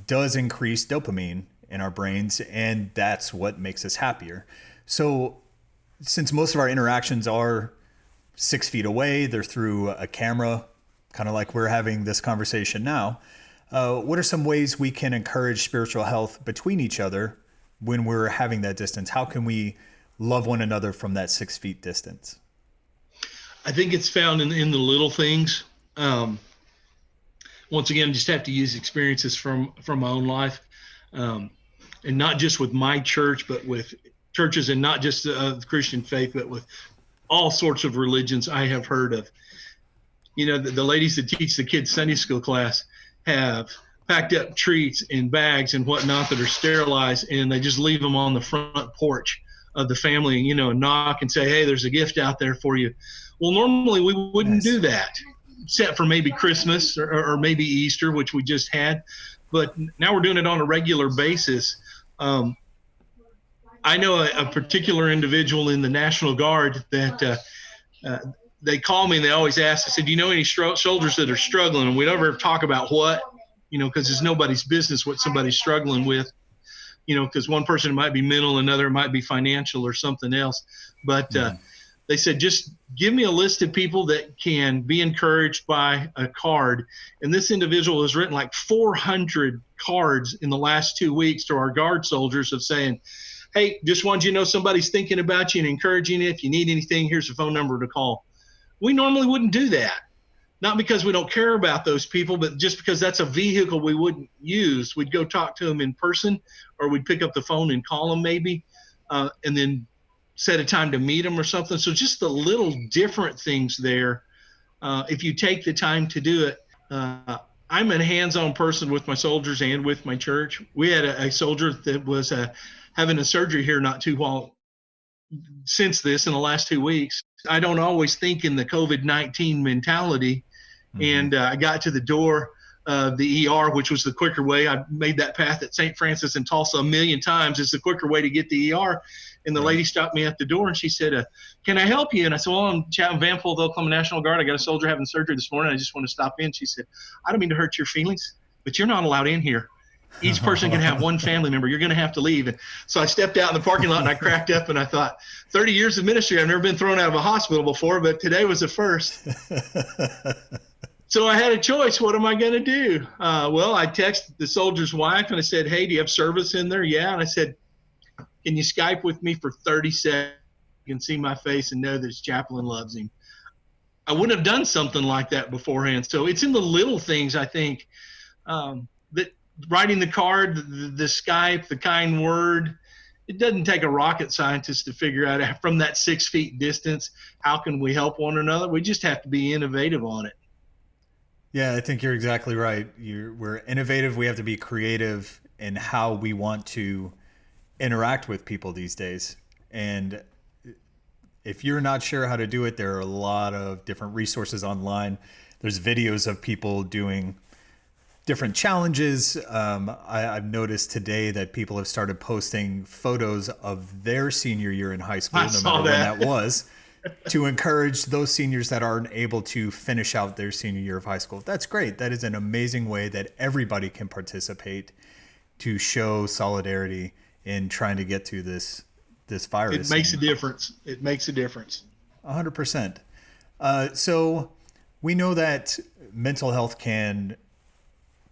does increase dopamine in our brains, and that's what makes us happier. So since most of our interactions are 6 feet away, they're through a camera, kind of like we're having this conversation now, what are some ways we can encourage spiritual health between each other when we're having that distance? How can we love one another from that 6 feet distance? I think it's found in the little things. Once again, just have to use experiences from my own life, and not just with my church, but with churches, and not just the Christian faith, but with all sorts of religions I have heard of. The ladies that teach the kids Sunday school class have packed up treats and bags and whatnot that are sterilized, and they just leave them on the front porch of the family, and knock and say, hey, there's a gift out there for you. Well, normally we wouldn't do that, except for maybe Christmas or maybe Easter, which we just had. But now we're doing it on a regular basis. I know a particular individual in the National Guard that they call me and they always ask, I said, do you know any soldiers that are struggling? And we never talk about what, because it's nobody's business what somebody's struggling with, because one person might be mental, another might be financial or something else. But they said, just give me a list of people that can be encouraged by a card. And this individual has written like 400 cards in the last 2 weeks to our Guard soldiers of saying, hey, just wanted you to know somebody's thinking about you and encouraging you. If you need anything, here's a phone number to call. We normally wouldn't do that. Not because we don't care about those people, but just because that's a vehicle we wouldn't use. We'd go talk to them in person, or we'd pick up the phone and call them maybe, and then set a time to meet them or something. So just the little different things there, if you take the time to do it. I'm a hands-on person with my soldiers and with my church. We had a soldier that was having a surgery here not too long since this, in the last 2 weeks. I don't always think in the COVID-19 mentality. And I got to the door of the ER, which was the quicker way. I made that path at St. Francis in Tulsa a million times. It's the quicker way to get the ER. And the lady stopped me at the door and she said, can I help you? And I said, well, I'm Chaplain Vanpool of the Oklahoma National Guard. I got a soldier having surgery this morning. I just want to stop in. She said, I don't mean to hurt your feelings, but you're not allowed in here. Each person can have one family member. You're going to have to leave. And so I stepped out in the parking lot and I cracked up and I thought, 30 years of ministry, I've never been thrown out of a hospital before, but today was a first. So I had a choice. What am I going to do? Well, I texted the soldier's wife and I said, hey, do you have service in there? Yeah. And I said, can you Skype with me for 30 seconds? You can see my face and know that his chaplain loves him. I wouldn't have done something like that beforehand. So it's in the little things, I think, that writing the card, the Skype, the kind word, it doesn't take a rocket scientist to figure out from that 6 feet distance, how can we help one another? We just have to be innovative on it. Yeah, I think you're exactly right. We're innovative. We have to be creative in how we want to interact with people these days. And if you're not sure how to do it, there are a lot of different resources online. There's videos of people doing different challenges. I've noticed today that people have started posting photos of their senior year in high school, no matter when that was, to encourage those seniors that aren't able to finish out their senior year of high school. That's great. That is an amazing way that everybody can participate to show solidarity in trying to get to this virus. It makes a difference. It makes a difference. 100%. So we know that mental health can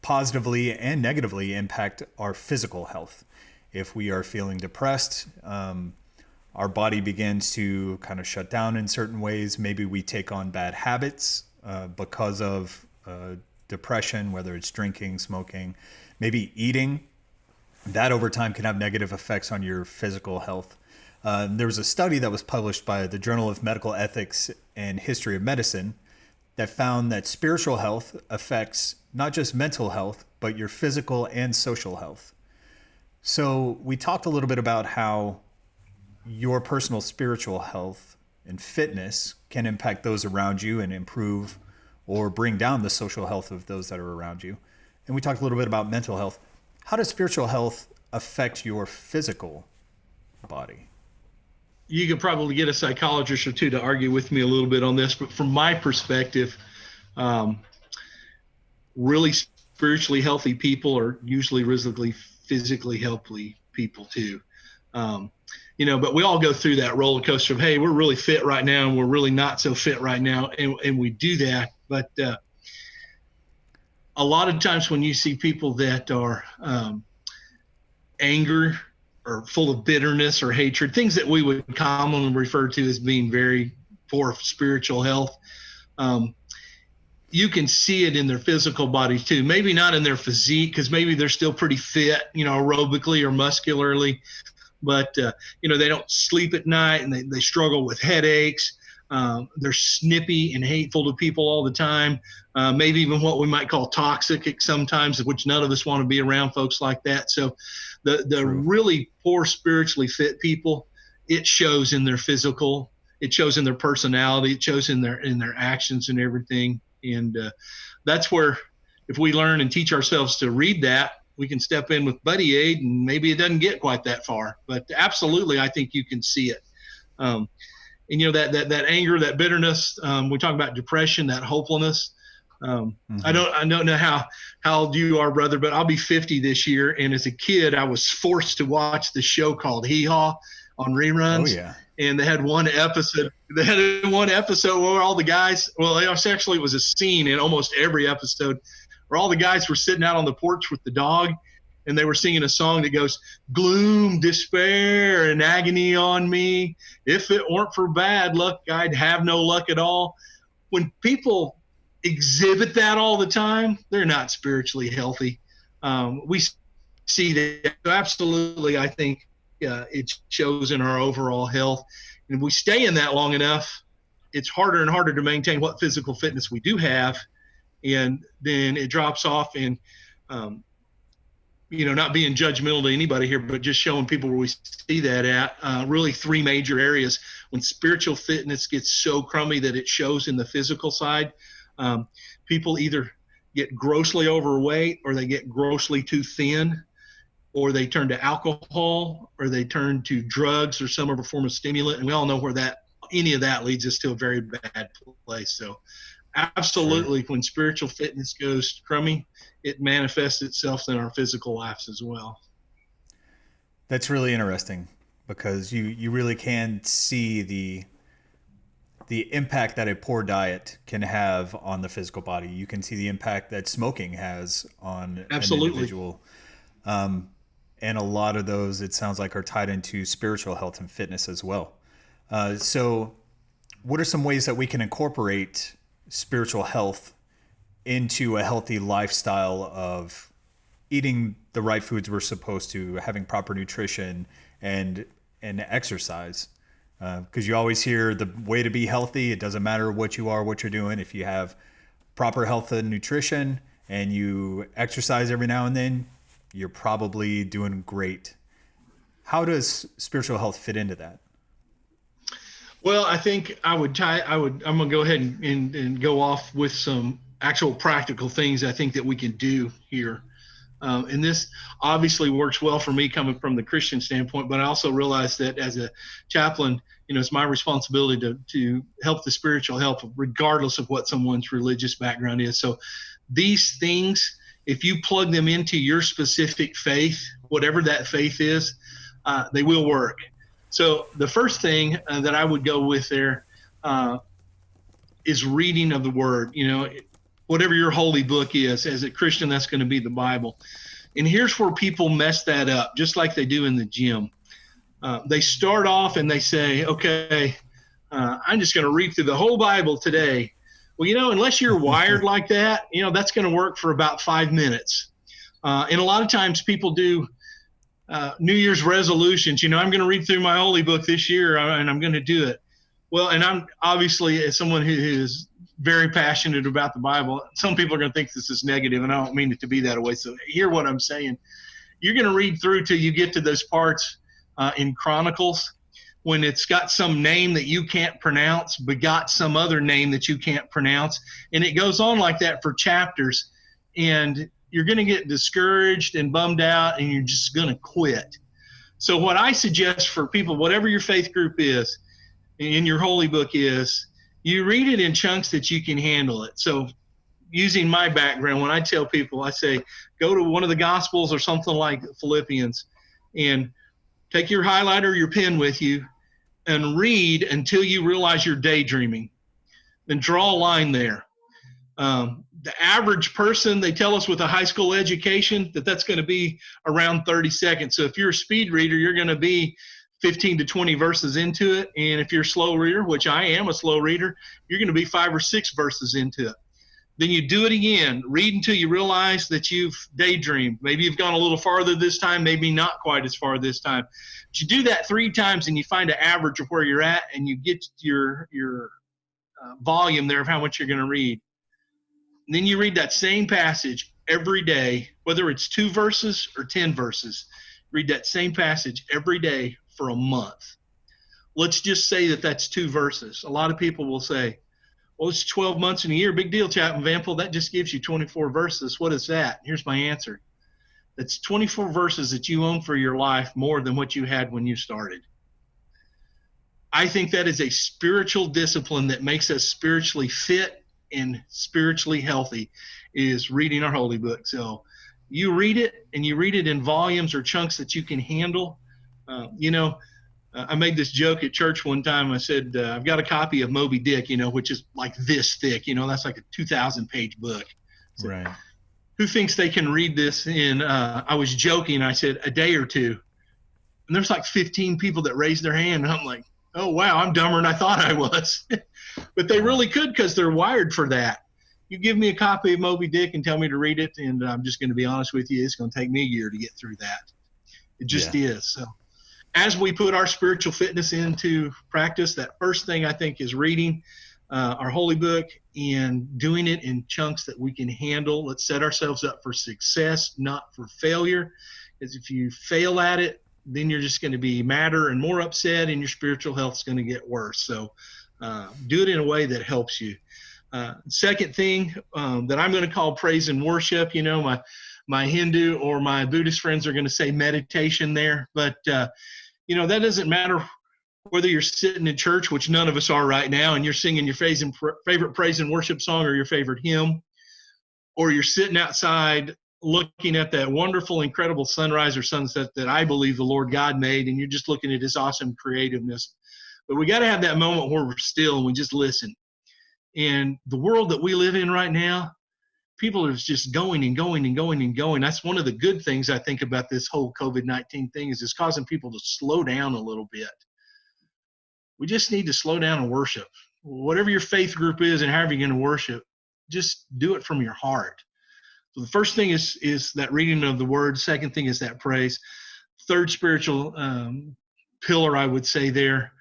positively and negatively impact our physical health. If we are feeling depressed, our body begins to kind of shut down in certain ways. Maybe we take on bad habits because of depression, whether it's drinking, smoking, maybe eating. That over time can have negative effects on your physical health. There was a study that was published by the Journal of Medical Ethics and History of Medicine that found that spiritual health affects not just mental health, but your physical and social health. So we talked a little bit about how your personal spiritual health and fitness can impact those around you and improve or bring down the social health of those that are around you. And we talked a little bit about mental health. How does spiritual health affect your physical body? You could probably get a psychologist or two to argue with me a little bit on this, but from my perspective, really spiritually healthy people are usually physically healthy people too. But we all go through that roller coaster of, hey, we're really fit right now and we're really not so fit right now. And we do that. But a lot of times when you see people that are anger or full of bitterness or hatred, things that we would commonly refer to as being very poor spiritual health, you can see it in their physical bodies too. Maybe not in their physique, because maybe they're still pretty fit, aerobically or muscularly, but they don't sleep at night and they struggle with headaches. They're snippy and hateful to people all the time. Maybe even what we might call toxic sometimes, which none of us want to be around folks like that. So the really poor spiritually fit people, it shows in their physical, it shows in their personality, it shows in their actions and everything. And that's where, if we learn and teach ourselves to read that, we can step in with buddy aid, and maybe it doesn't get quite that far. But absolutely, I think you can see it. And that anger, that bitterness. We talk about depression, that hopelessness. I don't know how old you are, brother, but I'll be 50 this year. And as a kid, I was forced to watch the show called Hee Haw on reruns. Oh yeah. And they had one episode where all the guys, it was a scene in almost every episode where all the guys were sitting out on the porch with the dog, and they were singing a song that goes, gloom, despair, and agony on me. If it weren't for bad luck, I'd have no luck at all. When people exhibit that all the time, they're not spiritually healthy. We see that. So absolutely, I think it shows in our overall health. And if we stay in that long enough, it's harder and harder to maintain what physical fitness we do have. And then it drops off. And, not being judgmental to anybody here, but just showing people where we see that at, really three major areas. When spiritual fitness gets so crummy that it shows in the physical side, people either get grossly overweight or they get grossly too thin, or they turn to alcohol, or they turn to drugs or some other form of stimulant. And we all know where any of that leads us to a very bad place. So absolutely, Sure. when spiritual fitness goes crummy, it manifests itself in our physical lives as well. That's really interesting because you really can see the impact that a poor diet can have on the physical body. You can see the impact that smoking has on an Absolutely. individual. And a lot of those, it sounds like, are tied into spiritual health and fitness as well. So, what are some ways that we can incorporate spiritual health into a healthy lifestyle of eating the right foods we're supposed to, having proper nutrition, and exercise? Because you always hear the way to be healthy, it doesn't matter what you are, what you're doing. If you have proper health and nutrition and you exercise every now and then, you're probably doing great. How does spiritual health fit into that? Well, I think I'm going to go ahead and go off with some actual practical things I think that we can do here. And this obviously works well for me coming from the Christian standpoint, but I also realize that as a chaplain, it's my responsibility to help the spiritual health regardless of what someone's religious background is. So these things, if you plug them into your specific faith, whatever that faith is, they will work. So the first thing that I would go with there is reading of the word. Whatever your holy book is, as a Christian, that's going to be the Bible. And here's where people mess that up, just like they do in the gym. They start off and they say, okay, I'm just going to read through the whole Bible today. Well, unless you're wired like that, that's going to work for about 5 minutes. And a lot of times people do New Year's resolutions. I'm going to read through my holy book this year and I'm going to do it. Well, and I'm obviously, as someone who is very passionate about the Bible, some people are going to think this is negative, and I don't mean it to be that way. So hear what I'm saying. You're going to read through till you get to those parts in Chronicles when it's got some name that you can't pronounce, but got some other name that you can't pronounce. And it goes on like that for chapters. And you're going to get discouraged and bummed out, and you're just going to quit. So what I suggest for people, whatever your faith group is, in your holy book is, you read it in chunks that you can handle it. So using my background, when I tell people, I say, go to one of the Gospels or something like Philippians and take your highlighter or your pen with you and read until you realize you're daydreaming. Then draw a line there. The average person, they tell us with a high school education, that's going to be around 30 seconds. So if you're a speed reader, you're going to be 15 to 20 verses into it. And if you're a slow reader, which I am a slow reader, you're going to be 5 or 6 verses into it. Then you do it again. Read until you realize that you've daydreamed. Maybe you've gone a little farther this time, maybe not quite as far this time. But you do that 3 times and you find an average of where you're at, and you get your volume there of how much you're going to read. And then you read that same passage every day, whether it's 2 verses or 10 verses. Read that same passage every day for a month. Let's just say that that's 2 verses. A lot of people will say, well, it's 12 months in a year. Big deal, Chaplain Vanpool. That just gives you 24 verses. What is that? Here's my answer. That's 24 verses that you own for your life more than what you had when you started. I think that is a spiritual discipline that makes us spiritually fit and spiritually healthy, is reading our holy book. So you read it, and you read it in volumes or chunks that you can handle. I made this joke at church one time. I said, I've got a copy of Moby Dick, which is like this thick. That's like a 2,000-page book. So Right. who thinks they can read this in, I was joking. I said, a day or 2. And there's like 15 people that raised their hand. And I'm like, oh, wow, I'm dumber than I thought I was. But they really could, because they're wired for that. You give me a copy of Moby Dick and tell me to read it, and I'm just going to be honest with you, it's going to take me a year to get through that. It just is. So as we put our spiritual fitness into practice, that first thing I think is reading our holy book and doing it in chunks that we can handle. Let's set ourselves up for success, not for failure. Because if you fail at it, then you're just going to be madder and more upset, and your spiritual health is going to get worse. So do it in a way that helps you. Second thing that I'm going to call praise and worship. my Hindu or my Buddhist friends are going to say meditation there. But, that doesn't matter whether you're sitting in church, which none of us are right now, and you're singing your favorite praise and worship song or your favorite hymn, or you're sitting outside looking at that wonderful, incredible sunrise or sunset that I believe the Lord God made, and you're just looking at his awesome creativeness. But we got to have that moment where we're still and we just listen. And the world that we live in right now, people are just going and going and going and going. That's one of the good things I think about this whole COVID-19 thing, is it's causing people to slow down a little bit. We just need to slow down and worship. Whatever your faith group is and however you're going to worship, just do it from your heart. So the first thing is that reading of the word. Second thing is that praise. Third spiritual pillar, I would say there,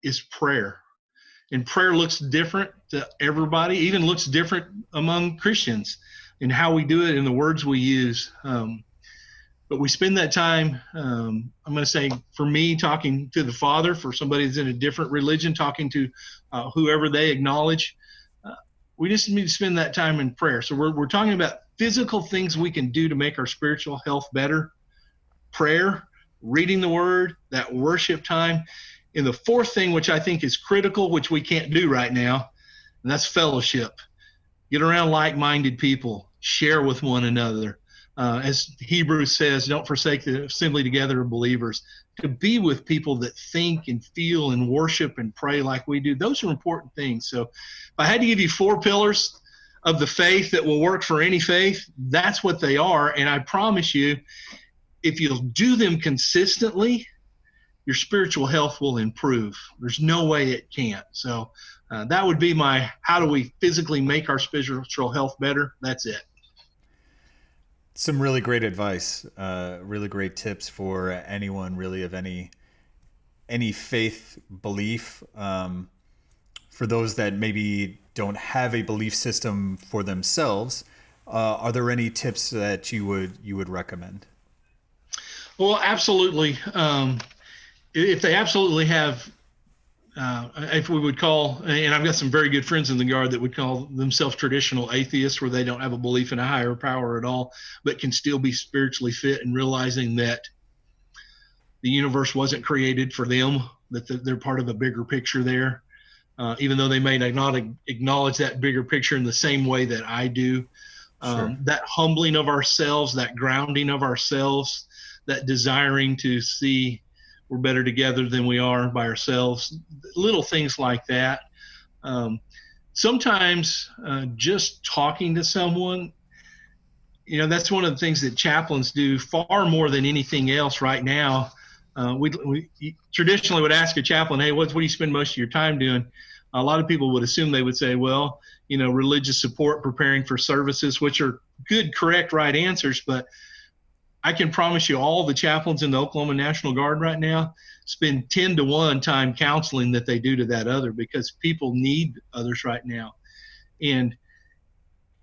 is prayer. And prayer looks different to everybody, even looks different among Christians in how we do it and the words we use. But we spend that time, I'm going to say, for me, talking to the Father. For somebody that's in a different religion, talking to whoever they acknowledge. We just need to spend that time in prayer. So we're talking about physical things we can do to make our spiritual health better. Prayer, reading the word, that worship time. And the fourth thing, which I think is critical, which we can't do right now, and that's fellowship. Get around like-minded people. Share with one another. As Hebrews says, don't forsake the assembly together of believers. To be with people that think and feel and worship and pray like we do, those are important things. So if I had to give you 4 pillars of the faith that will work for any faith, that's what they are. And I promise you, if you'll do them consistently, your spiritual health will improve. There's no way it can't. So that would be my, how do we physically make our spiritual health better? That's it. Some really great advice, really great tips for anyone really of any faith belief. For those that maybe don't have a belief system for themselves, are there any tips that you would recommend? Well, absolutely. If they absolutely have, if we would call, and I've got some very good friends in the Guard that would call themselves traditional atheists, where they don't have a belief in a higher power at all, but can still be spiritually fit and realizing that the universe wasn't created for them, that they're part of a bigger picture there, even though they may not acknowledge that bigger picture in the same way that I do. Sure. That humbling of ourselves, that grounding of ourselves, that desiring to see we're better together than we are by ourselves, little things like that. Sometimes just talking to someone, that's one of the things that chaplains do far more than anything else right now. We traditionally would ask a chaplain, hey, what do you spend most of your time doing? A lot of people would assume they would say, well, religious support, preparing for services, which are good, correct, right answers. But I can promise you all the chaplains in the Oklahoma National Guard right now spend 10 to 1 time counseling that they do to that other, because people need others right now. And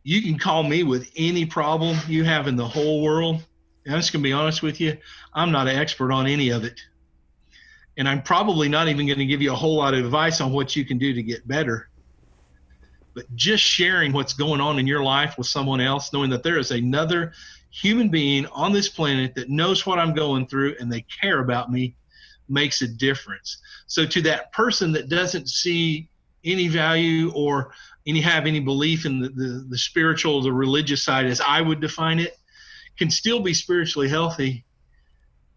you can call me with any problem you have in the whole world. And I'm just going to be honest with you, I'm not an expert on any of it. And I'm probably not even going to give you a whole lot of advice on what you can do to get better. But just sharing what's going on in your life with someone else, knowing that there is another human being on this planet that knows what I'm going through and they care about me, makes a difference. So to that person that doesn't see any value or have any belief in the spiritual, the religious side as I would define it, can still be spiritually healthy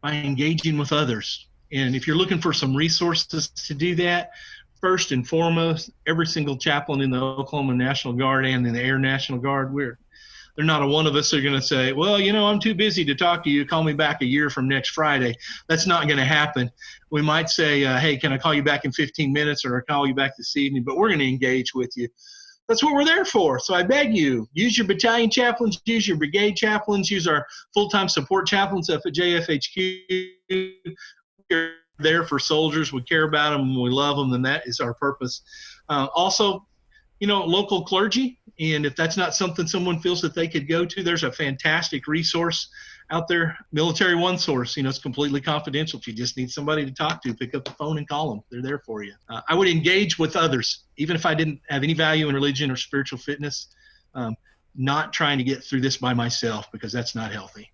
by engaging with others. And if you're looking for some resources to do that, first and foremost, every single chaplain in the Oklahoma National Guard and in the Air National Guard, they're not a one of us that are going to say, well, I'm too busy to talk to you. Call me back a year from next Friday. That's not going to happen. We might say, hey, can I call you back in 15 minutes or call you back this evening? But we're going to engage with you. That's what we're there for. So I beg you, use your battalion chaplains, use your brigade chaplains, use our full-time support chaplains up at JFHQ. We're there for soldiers. We care about them and we love them, and that is our purpose. Also, local clergy. And if that's not something someone feels that they could go to, there's a fantastic resource out there, Military One Source. It's completely confidential. If you just need somebody to talk to, pick up the phone and call them. They're there for you. I would engage with others, even if I didn't have any value in religion or spiritual fitness. not trying to get through this by myself, because that's not healthy.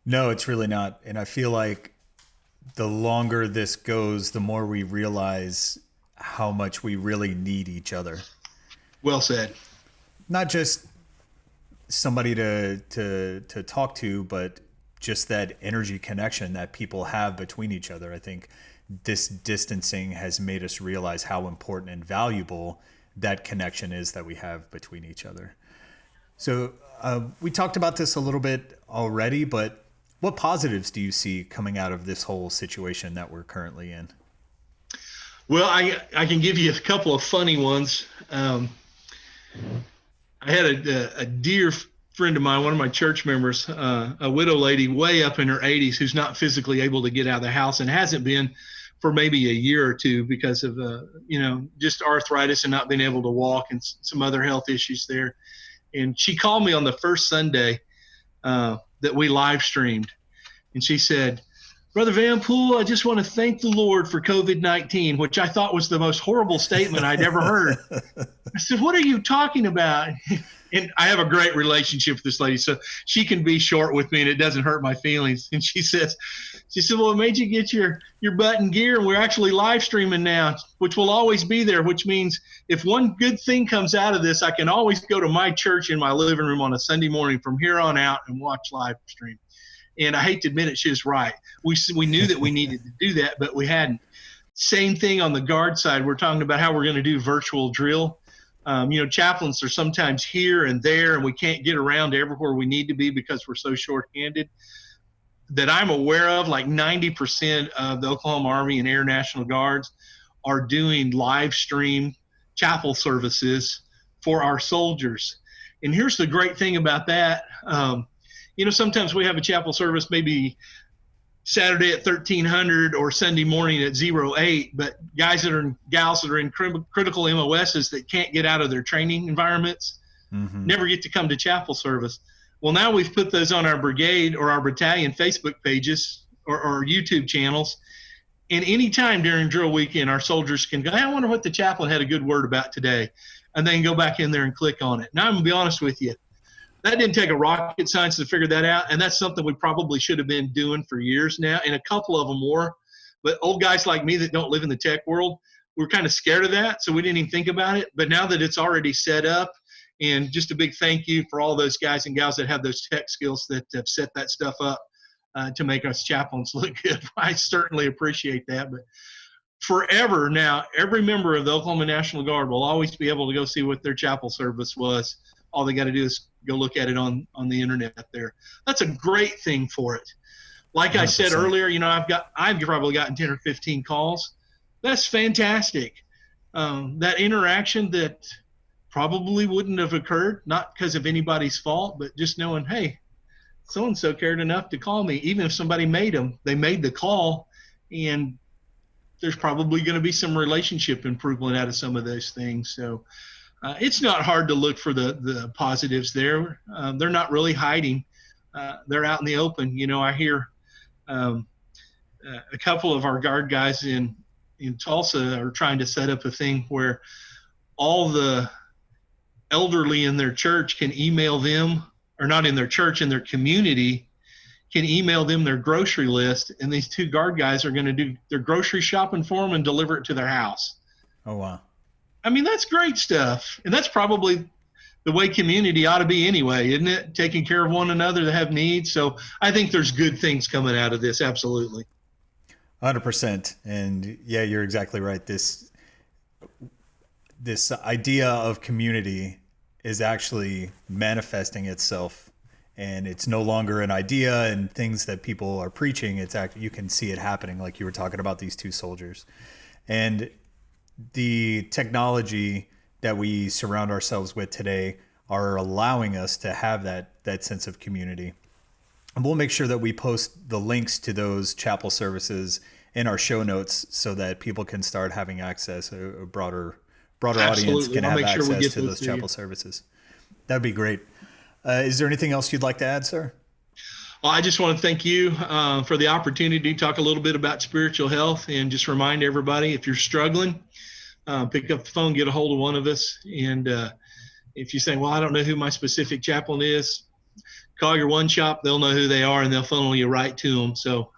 No, it's really not. And I feel like the longer this goes, the more we realize how much we really need each other. Well said. Not just somebody to talk to, but just that energy connection that people have between each other. I think this distancing has made us realize how important and valuable that connection is that we have between each other. So we talked about this a little bit already, but what positives do you see coming out of this whole situation that we're currently in? Well, I can give you a couple of funny ones. I had a dear friend of mine, one of my church members, a widow lady way up in her 80s, who's not physically able to get out of the house and hasn't been for maybe a year or two because of, just arthritis and not being able to walk and some other health issues there. And she called me on the first Sunday that we live streamed. And she said, "Brother Vanpool, I just want to thank the Lord for COVID-19, which I thought was the most horrible statement I'd ever heard." I said, "What are you talking about?" And I have a great relationship with this lady, so she can be short with me and it doesn't hurt my feelings. And she said, "Well, it made you get your butt in gear, and we're actually live streaming now, which will always be there, which means if one good thing comes out of this, I can always go to my church in my living room on a Sunday morning from here on out and watch live stream." And I hate to admit it, she was right. We knew that we needed to do that, but we hadn't. Same thing on the guard side. We're talking about how we're going to do virtual drill. Chaplains are sometimes here and there, and we can't get around to everywhere we need to be because we're so short-handed. That I'm aware of, like 90% of the Oklahoma Army and Air National Guards are doing live stream chapel services for our soldiers. And here's the great thing about that. Sometimes we have a chapel service maybe Saturday at 1300 or Sunday morning at 08, but gals that are in critical MOSs that can't get out of their training environments never get to come to chapel service. Well, now we've put those on our brigade or our battalion Facebook pages or YouTube channels. And anytime during drill weekend, our soldiers can go, "Hey, I wonder what the chaplain had a good word about today." And then go back in there and click on it. Now, I'm going to be honest with you. That didn't take a rocket science to figure that out, and that's something we probably should have been doing for years now, and a couple of them were. But old guys like me that don't live in the tech world, we're kind of scared of that, so we didn't even think about it. But now that it's already set up, and just a big thank you for all those guys and gals that have those tech skills that have set that stuff up to make us chaplains look good. I certainly appreciate that. But forever now, every member of the Oklahoma National Guard will always be able to go see what their chapel service was. All they got to do is go look at it on the internet there. That's a great thing for it. Like 100%. I said earlier, I've probably gotten 10 or 15 calls. That's fantastic. That interaction that probably wouldn't have occurred, not because of anybody's fault, but just knowing, hey, so-and-so cared enough to call me. Even if somebody they made the call, and there's probably going to be some relationship improvement out of some of those things. So it's not hard to look for the positives there. They're not really hiding. They're out in the open. I hear a couple of our guard guys in Tulsa are trying to set up a thing where all the elderly in their church can email them, or not in their church, in their community, can email them their grocery list, and these two guard guys are going to do their grocery shopping for them and deliver it to their house. Oh, wow. I mean, that's great stuff. And that's probably the way community ought to be anyway, isn't it? Taking care of one another that have needs. So I think there's good things coming out of this. Absolutely. 100%. And yeah, you're exactly right. This idea of community is actually manifesting itself, and it's no longer an idea and things that people are preaching. It's actually, you can see it happening, like you were talking about these two soldiers. And the technology that we surround ourselves with today are allowing us to have that sense of community. And we'll make sure that we post the links to those chapel services in our show notes so that people can start having access, a broader audience can have access to those chapel services. That'd be great. Is there anything else you'd like to add, sir? Well, I just want to thank you for the opportunity to talk a little bit about spiritual health, and just remind everybody, if you're struggling, pick up the phone, get a hold of one of us, and If you say, well, I don't know who my specific chaplain is, call your one shop. They'll know who they are, and they'll funnel you right to them. So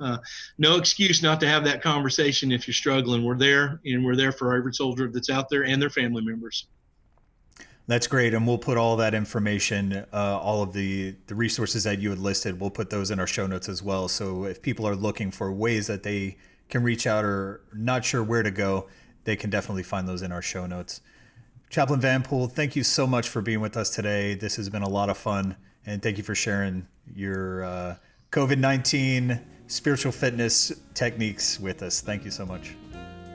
no excuse not to have that conversation if you're struggling. We're there, and we're there for every soldier that's out there and their family members. That's great. And we'll put all that information, all of the resources that you had listed, we'll put those in our show notes as well. So if people are looking for ways that they can reach out or not sure where to go, they can definitely find those in our show notes. Chaplain Vanpool, thank you so much for being with us today. This has been a lot of fun. And thank you for sharing your COVID-19 spiritual fitness techniques with us. Thank you so much.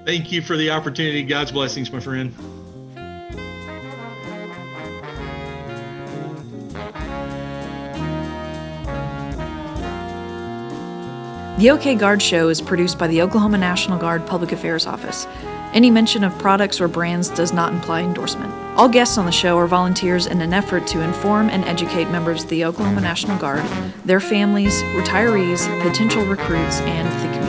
Thank you for the opportunity. God's blessings, my friend. The OK Guard Show is produced by the Oklahoma National Guard Public Affairs Office. Any mention of products or brands does not imply endorsement. All guests on the show are volunteers in an effort to inform and educate members of the Oklahoma National Guard, their families, retirees, potential recruits, and the community.